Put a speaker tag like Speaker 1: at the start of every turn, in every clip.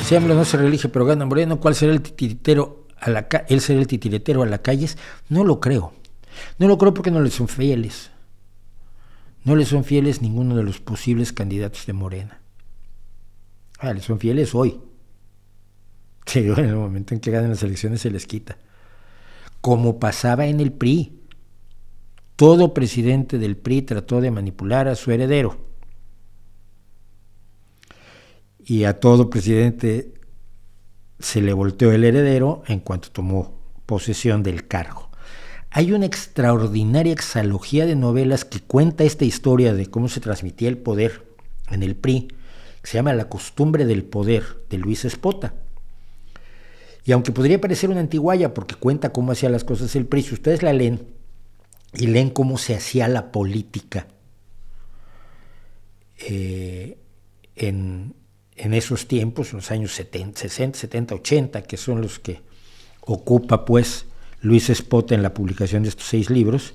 Speaker 1: Si AMLO no se reelige pero gana Moreno, ¿cuál será el titiritero a la calle? ¿Él será el titiritero a las calles? No lo creo. No lo creo porque no le son fieles. No le son fieles ninguno de los posibles candidatos de Morena. Le son fieles hoy. Sí, en el momento en que ganen las elecciones se les quita. Como pasaba en el PRI. Todo presidente del PRI trató de manipular a su heredero. Y a todo presidente se le volteó el heredero en cuanto tomó posesión del cargo. Hay una extraordinaria exalogía de novelas que cuenta esta historia de cómo se transmitía el poder en el PRI, que se llama La costumbre del poder, de Luis Espota. Y aunque podría parecer una antigualla porque cuenta cómo hacía las cosas el PRI, si ustedes la leen y leen cómo se hacía la política en esos tiempos, en los años 70, 60, 70, 80, que son los que ocupa pues Luis Espota en la publicación de estos 6 libros,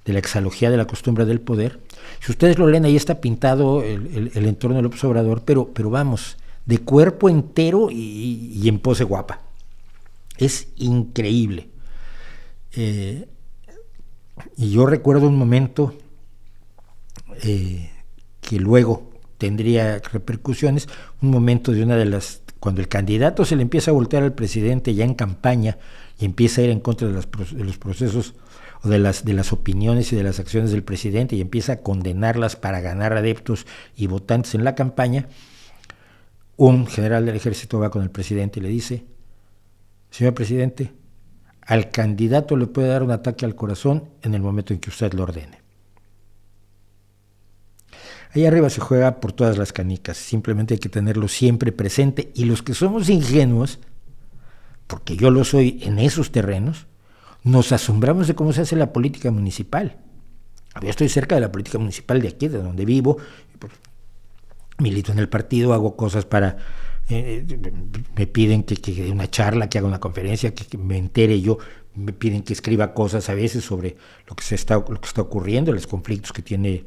Speaker 1: de la exalogía de la costumbre del poder. Si ustedes lo leen, ahí está pintado el entorno de López Obrador, pero vamos, de cuerpo entero y en pose guapa. Es increíble. Y yo recuerdo un momento que luego tendría repercusiones, un momento de una de las, cuando el candidato se le empieza a voltear al presidente ya en campaña y empieza a ir en contra de los procesos o de las opiniones y de las acciones del presidente y empieza a condenarlas para ganar adeptos y votantes en la campaña, un general del ejército va con el presidente y le dice: señor presidente, al candidato le puede dar un ataque al corazón en el momento en que usted lo ordene. Ahí arriba se juega por todas las canicas, simplemente hay que tenerlo siempre presente, y los que somos ingenuos, porque yo lo soy en esos terrenos, nos asombramos de cómo se hace la política municipal. Yo estoy cerca de la política municipal de aquí, de donde vivo, milito en el partido, hago cosas para... me piden que dé una charla, que haga una conferencia, que me entere yo, me piden que escriba cosas a veces sobre lo que está ocurriendo, los conflictos que tiene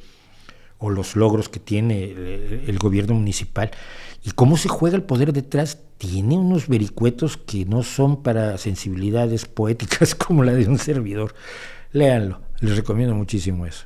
Speaker 1: o los logros que tiene el gobierno municipal, y cómo se juega el poder detrás. Tiene unos vericuetos que no son para sensibilidades poéticas como la de un servidor. Léanlo, les recomiendo muchísimo eso.